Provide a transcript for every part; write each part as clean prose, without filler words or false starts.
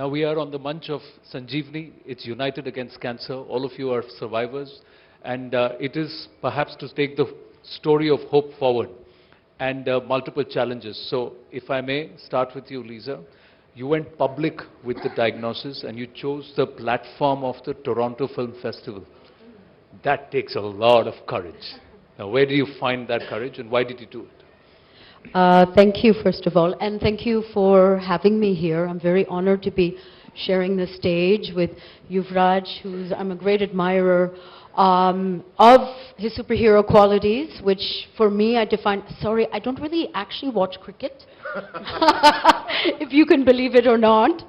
Now we are on the munch of Sanjeevani. It's United Against Cancer. All of you are survivors. And it is perhaps to take the story of hope forward and multiple challenges. So if I may start with you, Lisa. You went public with the diagnosis and you chose the platform of the Toronto Film Festival. That takes a lot of courage. Now where do you find that courage and why did you do it? Thank you, first of all, and thank you for having me here. I'm very honored to be sharing the stage with Yuvraj, who's I'm a great admirer of his superhero qualities, which for me I define, sorry, I don't really actually watch cricket, if you can believe it or not.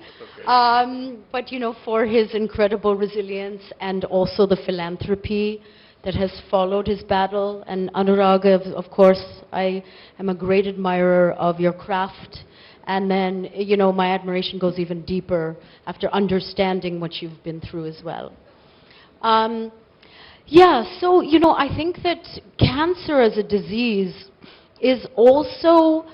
Okay. But, you know, for his incredible resilience and also the philanthropy that has followed his battle. And Anurag, of course, I am a great admirer of your craft. And then, you know, my admiration goes even deeper after understanding what you've been through as well. Yeah, so, you know, I think that cancer as a disease is also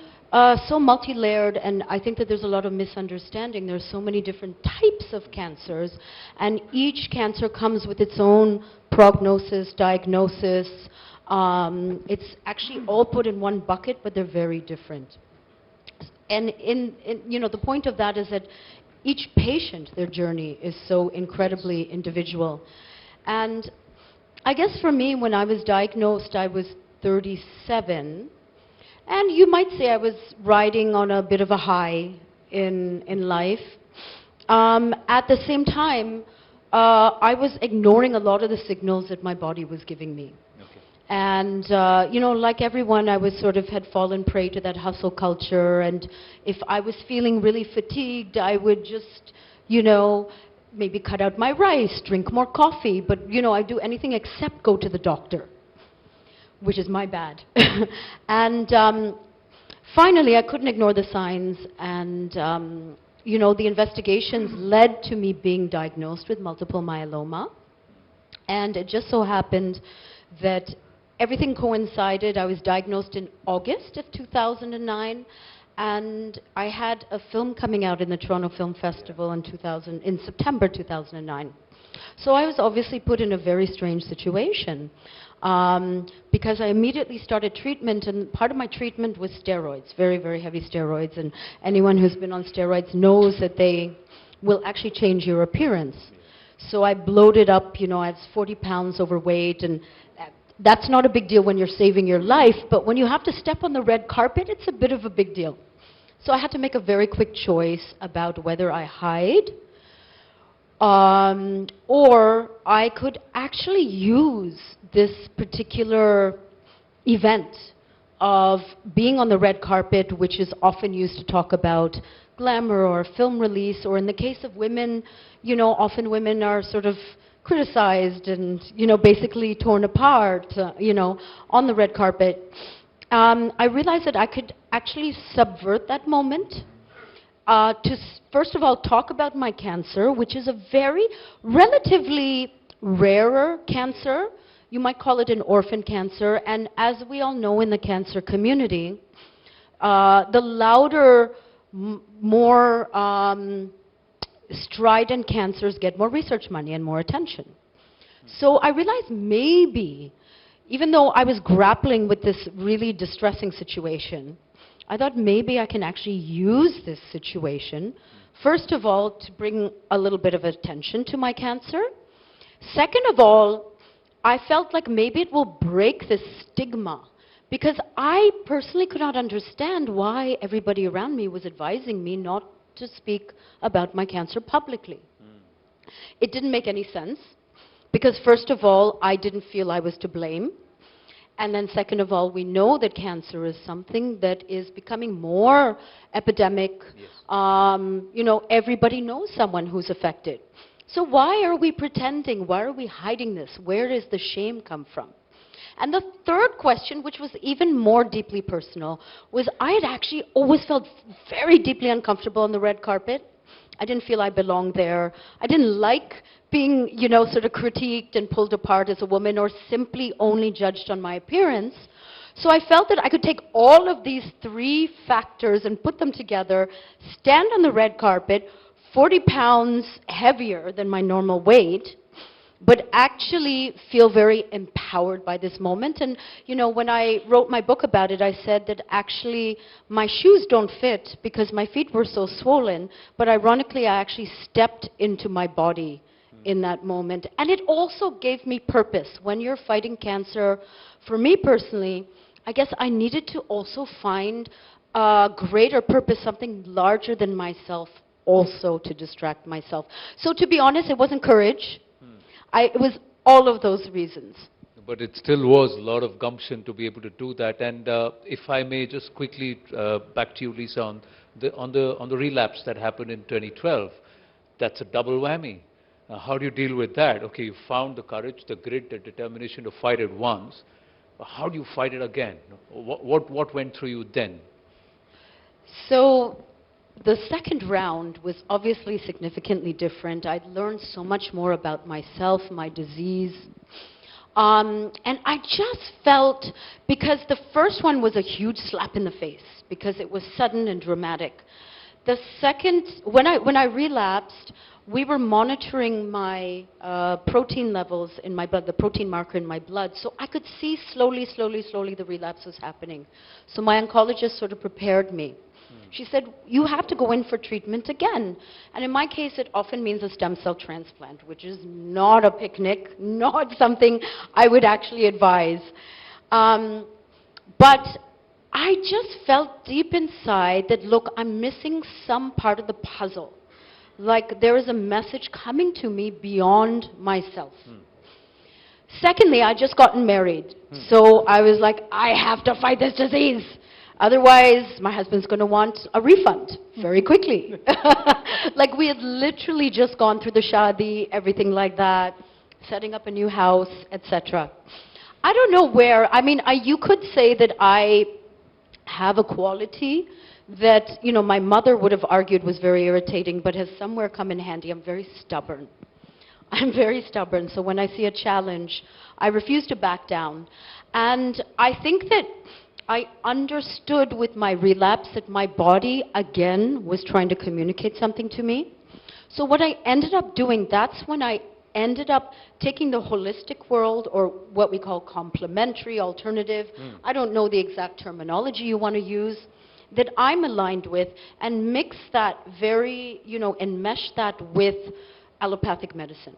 so multi-layered, and I think that there's a lot of misunderstanding. There's so many different types of cancers, and each cancer comes with its own prognosis, diagnosis. It's actually all put in one bucket, but they're very different. And you know, the point of that is that each patient, their journey is so incredibly individual. And I guess for me, when I was diagnosed, I was 37. And you might say I was riding on a bit of a high in life. At the same time, I was ignoring a lot of the signals that my body was giving me. Okay. And, you know, like everyone, I was had fallen prey to that hustle culture. And if I was feeling really fatigued, I would just, you know, maybe cut out my rice, drink more coffee. But, you know, I'd do anything except go to the doctor, which is my bad. And finally, I couldn't ignore the signs, and you know, the investigations led to me being diagnosed with multiple myeloma. And it just so happened that everything coincided. I was diagnosed in August of 2009, and I had a film coming out in the Toronto Film Festival in September 2009. So I was obviously put in a very strange situation. Because I immediately started treatment, and part of my treatment was steroids, very, very heavy steroids, and anyone who's been on steroids knows that they will actually change your appearance. So I bloated up, you know, I was 40 pounds overweight, and that's not a big deal when you're saving your life, but when you have to step on the red carpet, it's a bit of a big deal. So I had to make a very quick choice about whether I hide or I could actually use this particular event of being on the red carpet, which is often used to talk about glamour or film release, or in the case of women, you know, often women are criticized and, you know, basically torn apart, you know, on the red carpet. I realized that I could actually subvert that moment to, first of all, talk about my cancer, which is a very relatively rarer cancer. You might call it an orphan cancer. And as we all know in the cancer community, the louder, more strident cancers get more research money and more attention. So I realized maybe, even though I was grappling with this really distressing situation, I thought maybe I can actually use this situation, first of all, to bring a little bit of attention to my cancer. Second of all, I felt like maybe it will break this stigma, because I personally could not understand why everybody around me was advising me not to speak about my cancer publicly. It didn't make any sense, because first of all, I didn't feel I was to blame. And then second of all, we know that cancer is something that is becoming more epidemic. Yes. You know, everybody knows someone who's affected. So why are we pretending? Why are we hiding this? Where does the shame come from? And the third question, which was even more deeply personal, was I had actually always felt very deeply uncomfortable on the red carpet. I didn't feel I belonged there. I didn't like being, you know, critiqued and pulled apart as a woman, or simply only judged on my appearance. So I felt that I could take all of these three factors and put them together, stand on the red carpet, 40 pounds heavier than my normal weight, but actually feel very empowered by this moment. And, you know, when I wrote my book about it, I said that actually my shoes don't fit because my feet were so swollen, but ironically, I actually stepped into my body in that moment. And it also gave me purpose. When you're fighting cancer, for me personally, I guess I needed to also find a greater purpose, something larger than myself, also to distract myself. So to be honest, it wasn't courage. It was all of those reasons. But it still was a lot of gumption to be able to do that. And if I may just quickly back to you, Lisa, on the relapse that happened in 2012, that's a double whammy. How do you deal with that? Okay, you found the courage, the grit, the determination to fight it once. How do you fight it again? What went through you then? So the second round was obviously significantly different. I'd learned so much more about myself, my disease. And I just felt, because the first one was a huge slap in the face, because it was sudden and dramatic. The second, when I relapsed, we were monitoring my protein levels in my blood, the protein marker in my blood, so I could see slowly the relapse was happening. So my oncologist sort of prepared me. She said, you have to go in for treatment again. And in my case, it often means a stem cell transplant, which is not a picnic, not something I would actually advise. But I just felt deep inside that, look, I'm missing some part of the puzzle. Like there is a message coming to me beyond myself. Secondly, I just gotten married. So I was like, I have to fight this disease. Otherwise, my husband's going to want a refund very quickly. Like we had literally just gone through the shadi, everything like that, setting up a new house, etc. I don't know where, I mean, you could say that I have a quality that, you know, my mother would have argued was very irritating, but has somewhere come in handy. I'm very stubborn. I'm very stubborn, so when I see a challenge, I refuse to back down. And I think that I understood with my relapse that my body, again, was trying to communicate something to me. So what I ended up doing, that's when I ended up taking the holistic world, or what we call complementary, alternative, I don't know the exact terminology you want to use, that I'm aligned with, and mix that very, you know, and mesh that with allopathic medicine.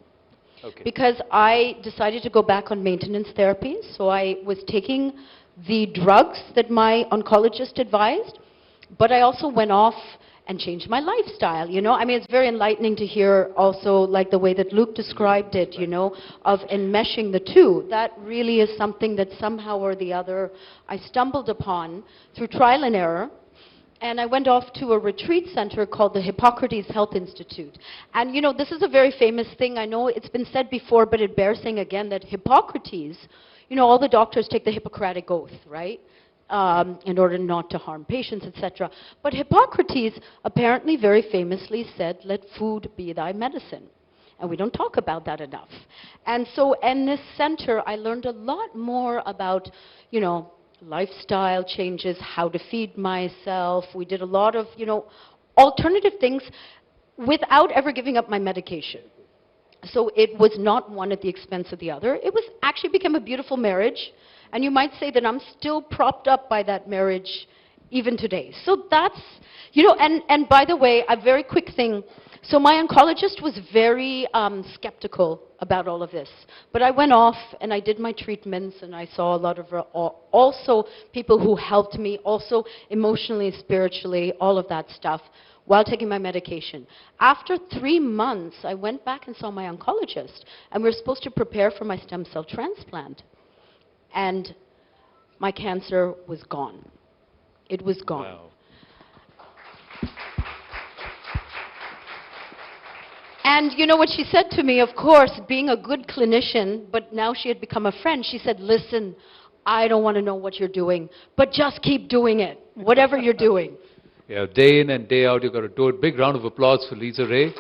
Okay. Because I decided to go back on maintenance therapy, so I was taking the drugs that my oncologist advised, but I also went off and changed my lifestyle, you know. I mean, it's very enlightening to hear also like the way that Luke described it, you know, of enmeshing the two. That really is something that somehow or the other I stumbled upon through trial and error. And I went off to a retreat center called the Hippocrates Health Institute. And, you know, this is a very famous thing. I know it's been said before, but it bears saying again that Hippocrates, you know, all the doctors take the Hippocratic Oath, right? In order not to harm patients, etc. But Hippocrates apparently very famously said, let food be thy medicine. And we don't talk about that enough. And so in this center, I learned a lot more about, you know, lifestyle changes, how to feed myself. We did a lot of, you know, alternative things without ever giving up my medication. So it was not one at the expense of the other. It was actually became a beautiful marriage. And you might say that I'm still propped up by that marriage even today. So that's, you know, and by the way, a very quick thing. So my oncologist was very skeptical about all of this. But I went off and I did my treatments, and I saw a lot of also people who helped me, also emotionally, spiritually, all of that stuff, while taking my medication. After 3 months, I went back and saw my oncologist, and we were supposed to prepare for my stem cell transplant. And my cancer was gone. It was gone. Wow. And you know what she said to me, of course, being a good clinician, but now she had become a friend, she said, listen, I don't want to know what you're doing, but just keep doing it, whatever you're doing. Yeah, day in and day out, you've got to do it. Big round of applause for Lisa Ray.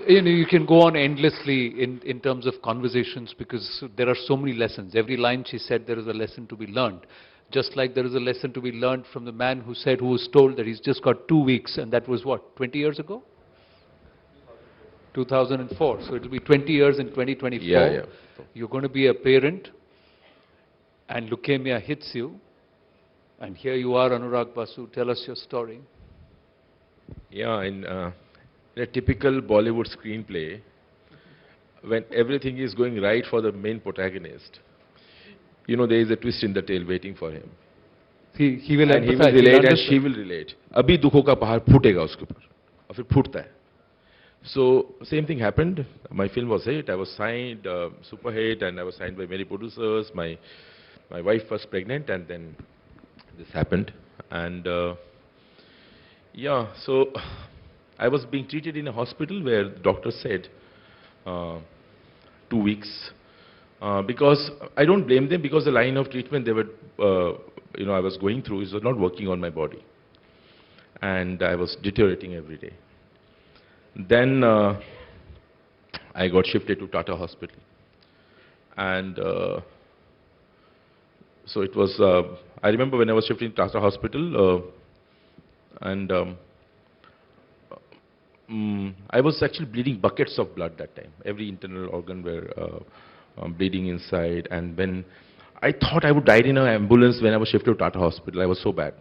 You know, you can go on endlessly in terms of conversations, because there are so many lessons. Every line she said, there is a lesson to be learned. Just like there is a lesson to be learned from the man who was told that he's just got 2 weeks, and that was what, 20 years ago? 2004. So it'll be 20 years in 2024. Yeah. You're going to be a parent, and leukemia hits you. And here you are, Anurag Basu. Tell us your story. Yeah, in a typical Bollywood screenplay, when everything is going right for the main protagonist, there is a twist in the tail waiting for him. He will and he will relate and she will relate. Abhi dukho ka pahar phutega uske upar. Aur fir phutta hai. So, same thing happened. My film was hit. I was signed, super hit, and I was signed by many producers. My wife was pregnant, and then this happened. And yeah, so I was being treated in a hospital where the doctor said 2 weeks. Because I don't blame them, because the line of treatment they were, I was going through is not working on my body. And I was deteriorating every day. Then I got shifted to Tata Hospital. And so it was, I remember when I was shifted to Tata Hospital, I was actually bleeding buckets of blood that time. Every internal organ were bleeding inside. And when I thought I would die in an ambulance when I was shifted to Tata Hospital, I was so bad.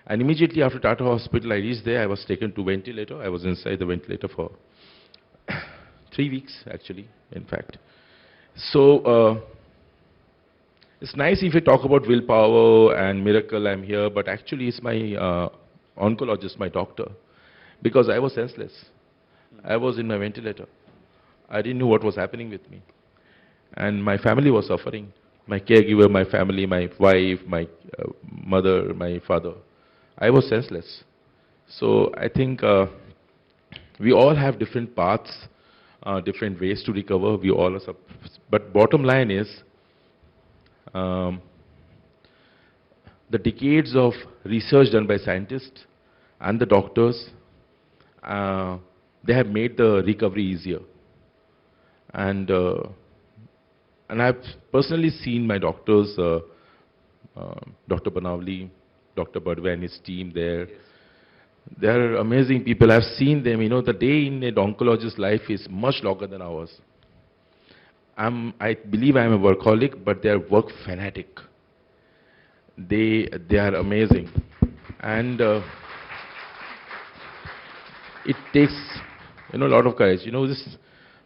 And immediately after Tata Hospital, I reached there. I was taken to ventilator. I was inside the ventilator for 3 weeks, actually, in fact. So it's nice if you talk about willpower and miracle, I'm here, but actually it's my oncologist, my doctor, because I was senseless. I was in my ventilator. I didn't know what was happening with me. And my family was suffering. My caregiver, my family, my wife, my mother, my father. I was senseless. So I think we all have different paths, different ways to recover. We all are, but bottom line is, the decades of research done by scientists and the doctors, they have made the recovery easier. And I've personally seen my doctors, Dr. Banavli, Dr. Badwe and his team there. Yes. They are amazing people. I've seen them. The day in an oncologist's life is much longer than ours. I believe I'm a workaholic, but they are work fanatic. They are amazing. And it takes a lot of courage. This,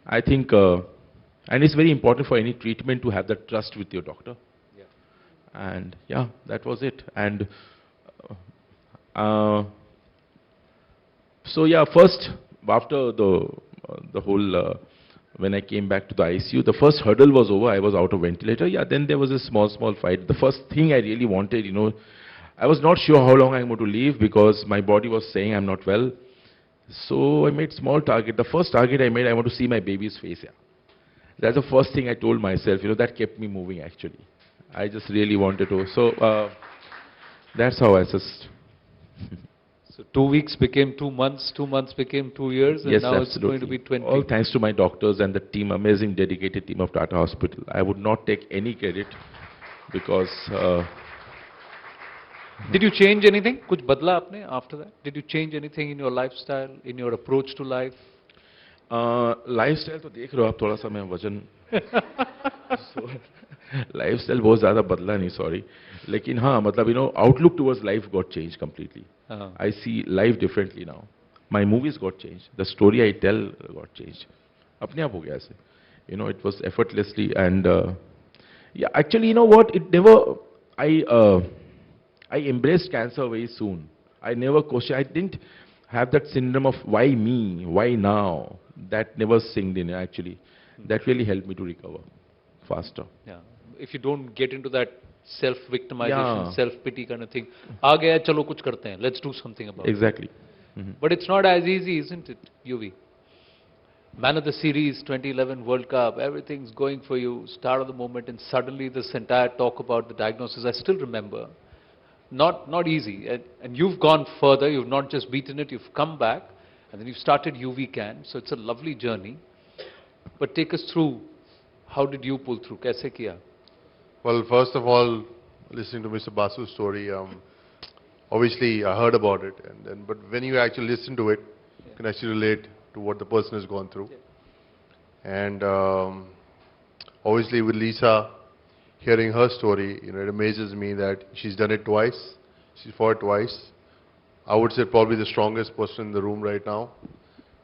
I think, and it's very important for any treatment to have that trust with your doctor. Yeah. And yeah, that was it. And so yeah, first, after the whole, when I came back to the ICU, the first hurdle was over. I was out of ventilator. Yeah, then there was a small fight. The first thing I really wanted, I was not sure how long I'm going to live because my body was saying I'm not well. So I made small target. The first target I made, I want to see my baby's face. Yeah. That's the first thing I told myself. That kept me moving actually. I just really wanted to. So that's how I just... So 2 weeks became 2 months, 2 months became 2 years, and yes, now absolutely. It's going to be 20. All thanks to my doctors and the team, amazing dedicated team of Tata Hospital. I would not take any credit because... Did you change anything? Kuch badla apne after that? Did you change anything in your lifestyle, in your approach to life? Lifestyle तो देख रहे हो आप थोड़ा सा मैं वजन lifestyle बहुत ज़्यादा बदला नहीं, sorry. लेकिन हाँ, मतलब outlook towards life got changed completely. I see life differently now. My movies got changed. The story I tell got changed. अपने आप हो गया ऐसे. It was effortlessly and yeah, actually, what? It never. I embraced cancer very soon. I never questioned. I didn't have that syndrome of why me, why now. That never sinked in actually. That really helped me to recover faster. Yeah. If you don't get into that self-victimization, self-pity kind of thing, aa gaya, chalo kuch karte hain. Let's do something about it. Exactly. But it's not as easy, isn't it, UV? Man of the series, 2011 World Cup, everything's going for you, start of the moment, and suddenly this entire talk about the diagnosis, I still remember. Not easy. And you've gone further, you've not just beaten it, you've come back, and then you've started UV Can, so it's a lovely journey. But take us through, how did you pull through? Kaise kiya? Well, first of all, listening to Mr. Basu's story. Obviously, I heard about it, but when you actually listen to it, you can actually relate to what the person has gone through. And obviously, with Lisa, hearing her story, it amazes me that she's done it twice. She's fought twice. I would say probably the strongest person in the room right now.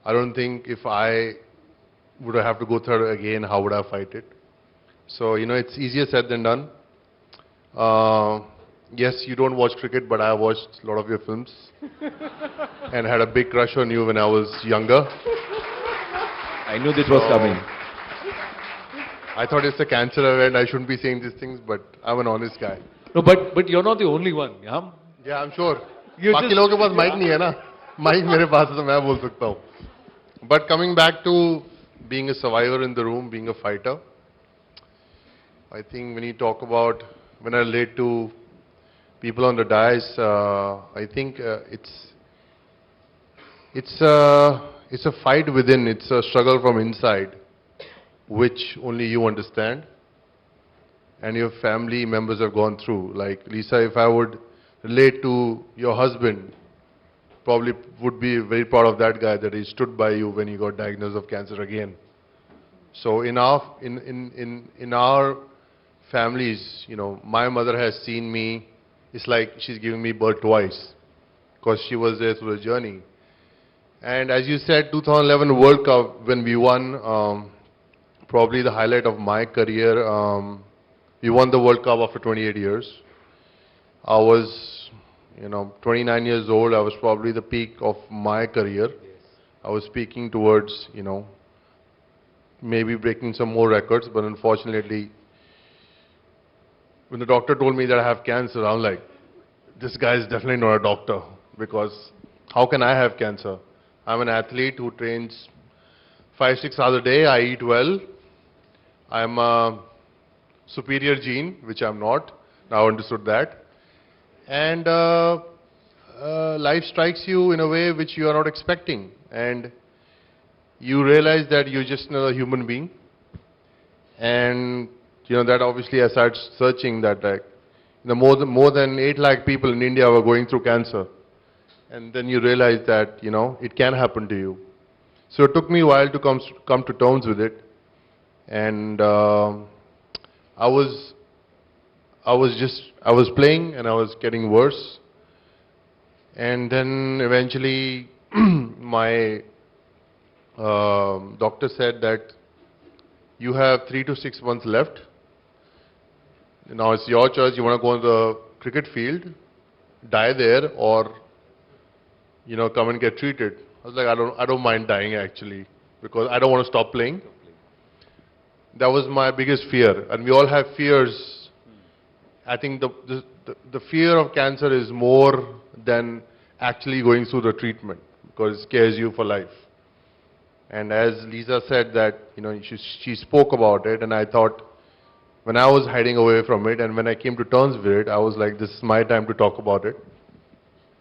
I don't think if I would have to go through it again, how would I fight it? So, it's easier said than done. Yes, you don't watch cricket, but I watched a lot of your films and had a big crush on you when I was younger. I knew this was coming. I thought it's a cancer event. I shouldn't be saying these things, but I'm an honest guy. No, but you're not the only one. Yeah, Yeah, I'm sure. You बाकी लोगों के पास mic नहीं है ना. Mic मेरे पास है तो मैं बोल सकता हूँ. But coming back to being a survivor in the room, being a fighter, I think when you talk about, when I relate to people on the dais, I think it's a fight within. It's a struggle from inside, which only you understand, and your family members have gone through. Like Lisa, if I would relate to your husband, probably would be very proud of that guy that he stood by you when you got diagnosed of cancer again. So in our families, my mother has seen me. It's like she's giving me birth twice because she was there through the journey. And as you said, 2011 World Cup, when we won, probably the highlight of my career. We won the World Cup after 28 years. I was, 29 years old. I was probably the peak of my career. I was speaking towards, maybe breaking some more records, but unfortunately, when the doctor told me that I have cancer, I'm like, this guy is definitely not a doctor, because how can I have cancer? I'm an athlete who trains 5-6 hours a day. I eat well. I'm a superior gene, which I'm not. Now I understood that. And life strikes you in a way which you are not expecting. And you realize that you're just another human being. And, that obviously I started searching that, more than 8 lakh people in India were going through cancer. And then you realize that, it can happen to you. So it took me a while to come to terms with it. And I was playing and I was getting worse. And then eventually my doctor said that you have 3 to 6 months left. Now it's your choice. You want to go on the cricket field, die there, or come and get treated. I was like, I don't mind dying actually, because I don't want to stop playing. That was my biggest fear, and we all have fears. I think the fear of cancer is more than actually going through the treatment, because it scares you for life. And as Lisa said that, she spoke about it, and I thought, when I was hiding away from it, and when I came to terms with it, I was like, this is my time to talk about it.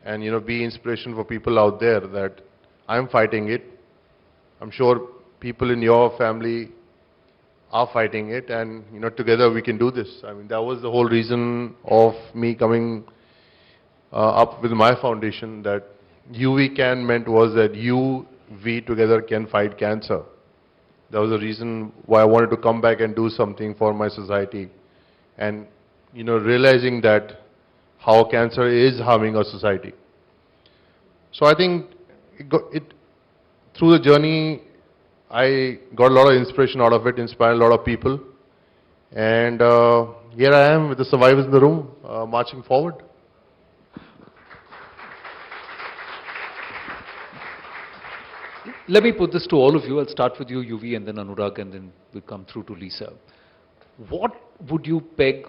And, be inspiration for people out there that I'm fighting it. I'm sure people in your family are fighting it, and, together we can do this. I mean, that was the whole reason of me coming up with my foundation, that UV Can meant was that we together can fight cancer. That was the reason why I wanted to come back and do something for my society. And, realizing that how cancer is harming our society. So I think through the journey, I got a lot of inspiration out of it, inspired a lot of people. And here I am with the survivors in the room, marching forward. Let me put this to all of you. I'll start with you, UV, and then Anurag, and then we'll come through to Lisa. What would you peg,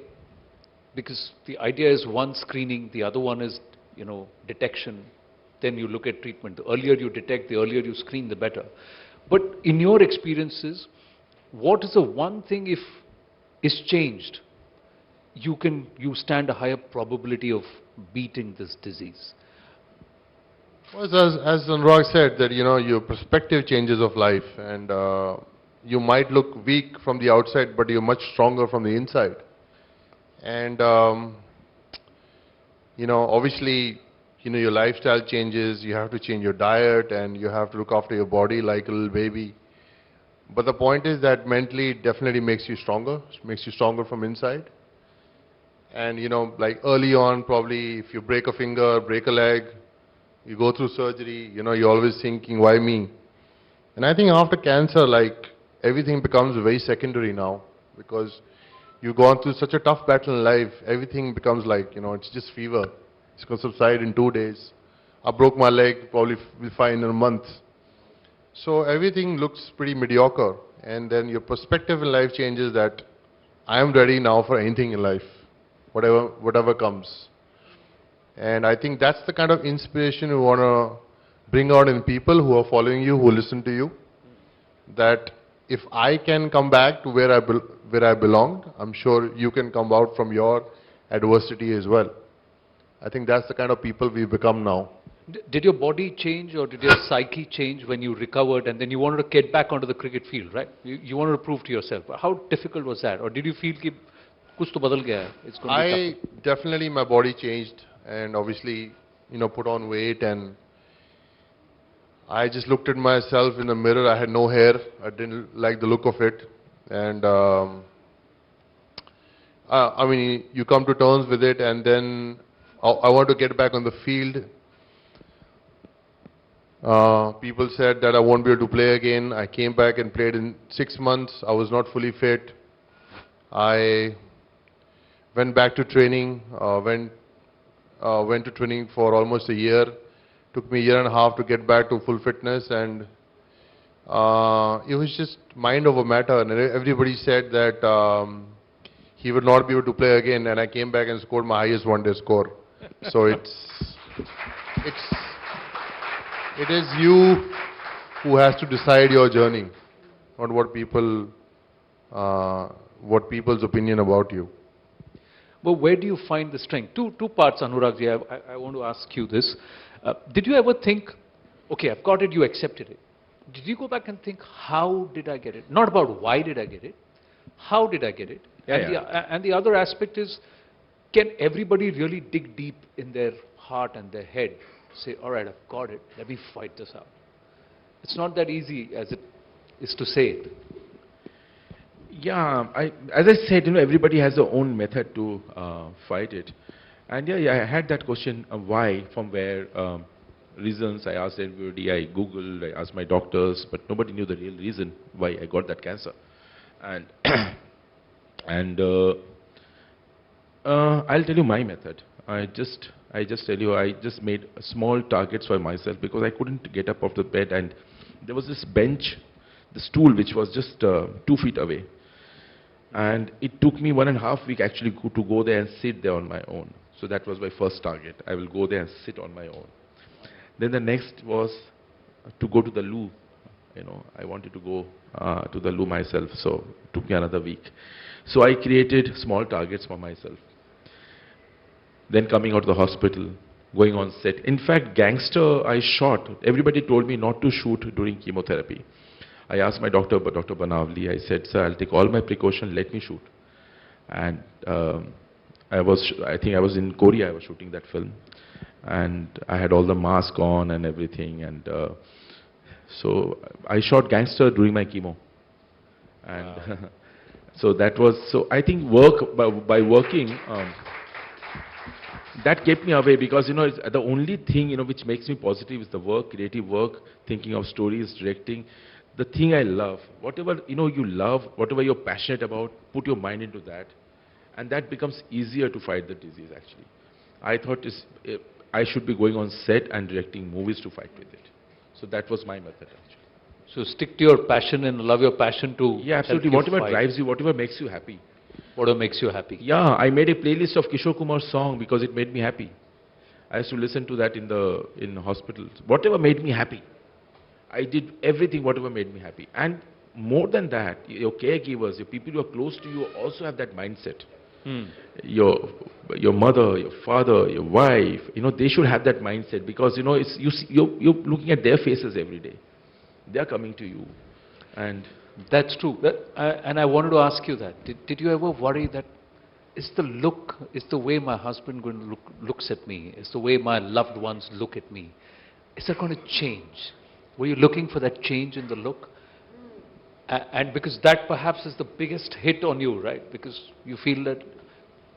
because the idea is one screening, the other one is, detection, then you look at treatment. The earlier you detect, the earlier you screen, the better. But in your experiences, what is the one thing, if is changed, you stand a higher probability of beating this disease? Well, as Anurag said, that your perspective changes of life, and you might look weak from the outside, but you're much stronger from the inside. And Obviously, your lifestyle changes, you have to change your diet and you have to look after your body like a little baby. But the point is that mentally it definitely makes you stronger from inside. And like early on, probably if you break a finger, break a leg, you go through surgery, you're always thinking, why me? And I think after cancer, like everything becomes very secondary now because you've gone through such a tough battle in life, everything becomes like, it's just fever. It's going to subside in 2 days. I broke my leg, probably will fine in a month. So everything looks pretty mediocre. And then your perspective in life changes that I am ready now for anything in life, whatever comes. And I think that's the kind of inspiration you want to bring out in people who are following you, who listen to you. That if I can come back to where I belonged, I'm sure you can come out from your adversity as well. I think that's the kind of people we've become now. Did your body change or did your psyche change when you recovered and then you wanted to get back onto the cricket field, right? You wanted to prove to yourself. How difficult was that? Or did you feel that kuch to badal gaya hai, it's going to be tough? Definitely my body changed and obviously, put on weight, and I just looked at myself in the mirror. I had no hair. I didn't like the look of it. And I mean, you come to terms with it, and then I want to get back on the field. People said that I won't be able to play again. I came back and played in 6 months. I was not fully fit. I went back to training, went to training for almost a year. Took me a year and a half to get back to full fitness, and it was just mind over matter. And everybody said that he would not be able to play again, and I came back and scored my highest one-day score. So it is you who has to decide your journey, not what people's opinion about you. But where do you find the strength? Two parts, Anurag ji. I want to ask you this. Did you ever think, okay, I've got it, you accepted it. Did you go back and think, how did I get it? Not about why did I get it, how did I get it? And the other aspect is, can everybody really dig deep in their heart and their head, say, all right, I've got it, let me fight this out? It's not that easy as it is to say it. Yeah, as I said, everybody has their own method to fight it. And yeah, I had that question, why, from where, reasons. I asked everybody, I Googled, I asked my doctors, but nobody knew the real reason why I got that cancer. And I'll tell you my method. I just tell you, I just made small targets for myself because I couldn't get up off the bed, and there was this bench, the stool, which was just 2 feet away. And it took me 1.5 weeks actually to go there and sit there on my own. So that was my first target. I will go there and sit on my own. Then the next was to go to the loo. I wanted to go to the loo myself, so it took me another week. So I created small targets for myself. Then coming out of the hospital, going on set. In fact, Gangster I shot. Everybody told me not to shoot during chemotherapy. I asked my doctor, Dr. Banavli, I said, sir, I'll take all my precautions, let me shoot. And I think I was in Korea, I was shooting that film. And I had all the mask on and everything. And so I shot Gangster during my chemo. And wow. So that was, so I think by working, that kept me away because, it's the only thing, which makes me positive is the work, creative work, thinking of stories, directing. The thing I love, whatever, you love, whatever you're passionate about, put your mind into that. And that becomes easier to fight the disease, actually. I thought I should be going on set and directing movies to fight with it. So that was my method, actually. So stick to your passion and love your passion to yeah, absolutely. Whatever drives you, whatever makes you happy. Whatever makes you happy. Yeah, I made a playlist of Kishore Kumar's song because it made me happy. I used to listen to that in hospitals. Whatever made me happy. I did everything, whatever made me happy. And more than that, your caregivers, your people who are close to you also have that mindset. Your mother, your father, your wife, they should have that mindset because, you're looking at their faces every day. They are coming to you. And that's true. And I wanted to ask you that. Did you ever worry that It's the look, it's the way my husband looks at me, it's the way my loved ones look at me. Is that going to change? Were you looking for that change in the look? And because that perhaps is the biggest hit on you, right? Because you feel that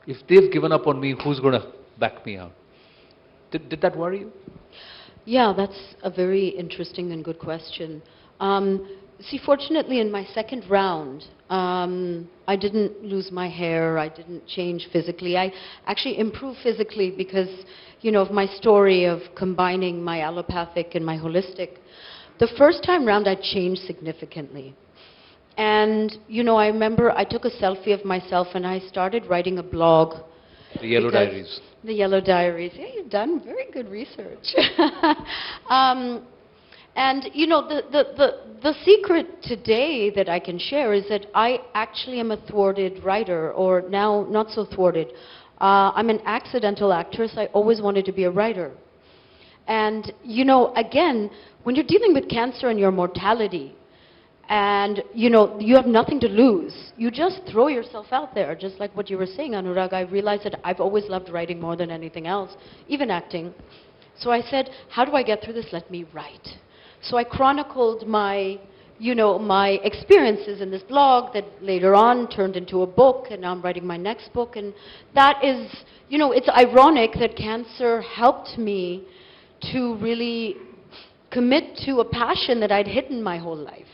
if they've given up on me, who's going to back me out? Did that worry you? Yeah, that's a very interesting and good question. See, fortunately, in my second round, I didn't lose my hair, I didn't change physically. I actually improved physically because, you know, of my story of combining my allopathic and my holistic. The first time round, I changed significantly. And, you know, I remember I took a selfie of myself and I started writing a blog. The Yellow Diaries. The Yellow Diaries. Yeah, you've done very good research. And, you know, the secret today that I can share is that I actually am a thwarted writer, or now not so thwarted. I'm an accidental actress. I always wanted to be a writer. And, you know, again, when you're dealing with cancer and your mortality, and, you know, you have nothing to lose. You just throw yourself out there, just like what you were saying, Anurag. I realized that I've always loved writing more than anything else, even acting. So I said, how do I get through this? Let me write. So I chronicled my, you know, my experiences in this blog that later on turned into a book, and now I'm writing my next book. And that is, you know, it's ironic that cancer helped me to really commit to a passion that I'd hidden my whole life.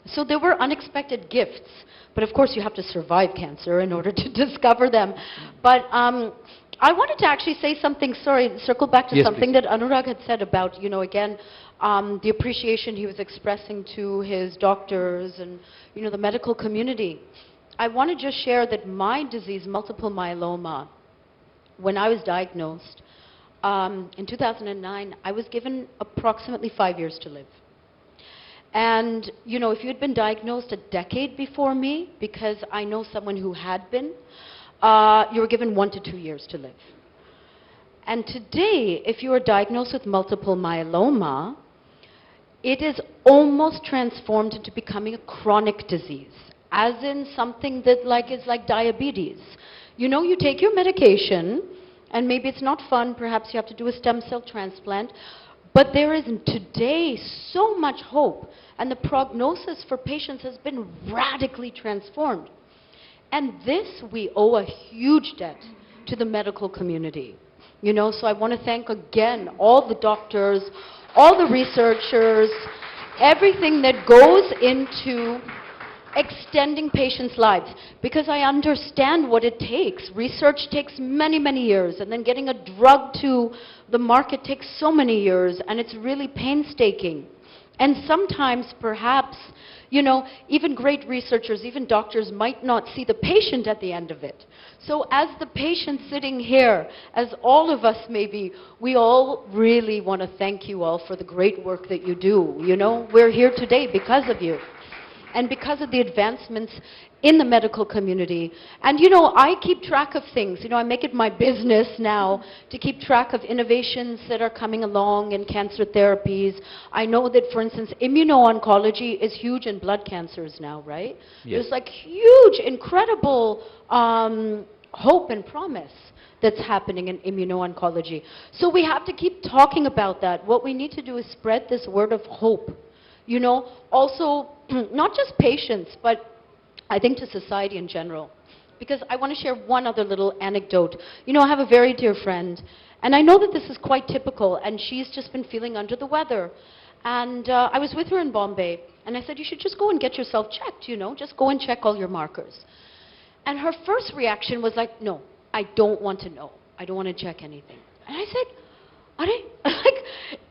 So there were unexpected gifts, but of course you have to survive cancer in order to discover them. But I wanted to actually say something, sorry, circle back to something that Anurag had said about, you know, again, the appreciation he was expressing to his doctors and, you know, the medical community. I want to just share that my disease, multiple myeloma, when I was diagnosed in 2009, I was given approximately 5 years to live. And, you know, if you had been diagnosed a decade before me, because I know someone who had been, you were given 1 to 2 years to live. And today, if you are diagnosed with multiple myeloma, it is almost transformed into becoming a chronic disease, as in something that is like diabetes. You know, you take your medication, and maybe it's not fun, perhaps you have to do a stem cell transplant, but there is today so much hope, and the prognosis for patients has been radically transformed. And this we owe a huge debt to the medical community. You know, so I want to thank again all the doctors, all the researchers, everything that goes into extending patients' lives, because I understand what it takes. Research takes many, many years, and then getting a drug to the market takes so many years, and it's really painstaking. And sometimes, perhaps, you know, even great researchers, even doctors might not see the patient at the end of it. So as the patient sitting here, as all of us maybe, we all really want to thank you all for the great work that you do. You know, we're here today because of you. And because of the advancements in the medical community. And, you know, I keep track of things. You know, I make it my business now to keep track of innovations that are coming along in cancer therapies. I know that, for instance, immuno-oncology is huge in blood cancers now, right? Yes. There's like huge, incredible hope and promise that's happening in immuno-oncology. So we have to keep talking about that. What we need to do is spread this word of hope. You know, also, not just patients, but I think to society in general. Because I want to share one other little anecdote. You know, I have a very dear friend, and I know that this is quite typical, and she's just been feeling under the weather. And I was with her in Bombay, and I said, you should just go and get yourself checked, you know, just go and check all your markers. And her first reaction was like, no, I don't want to know. I don't want to check anything. And I said,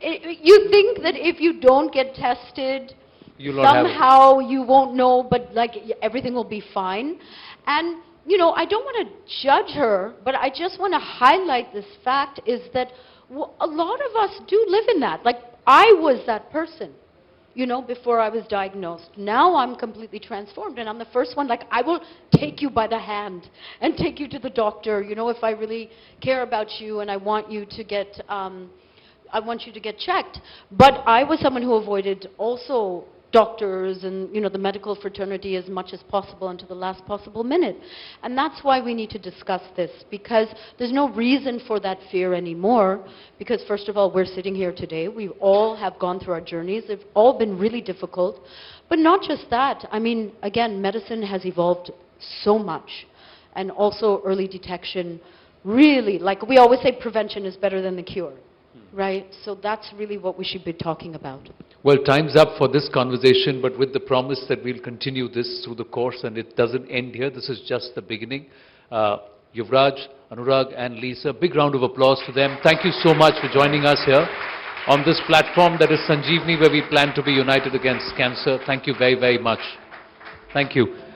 you think that if you don't get tested, somehow you won't know, but like everything will be fine? And, you know, I don't want to judge her, but I just want to highlight this fact is that a lot of us do live in that. Like, I was that person, you know, before I was diagnosed. Now I'm completely transformed, and I'm the first one, like, I will take you by the hand and take you to the doctor, you know, if I really care about you and I want you to get checked. But I was someone who avoided also doctors and, the medical fraternity as much as possible until the last possible minute. And that's why we need to discuss this, because there's no reason for that fear anymore, because first of all, we're sitting here today. We all have gone through our journeys. They've all been really difficult. But not just that. I mean, again, medicine has evolved so much. And also early detection, really, like we always say, prevention is better than the cure. Right? So that's really what we should be talking about. Well, time's up for this conversation, but with the promise that we'll continue this through the course, and it doesn't end here. This is just the beginning. Yuvraj, Anurag, and Lisa, big round of applause to them. Thank you so much for joining us here on this platform that is Sanjeevani, where we plan to be united against cancer. Thank you very, very much. Thank you.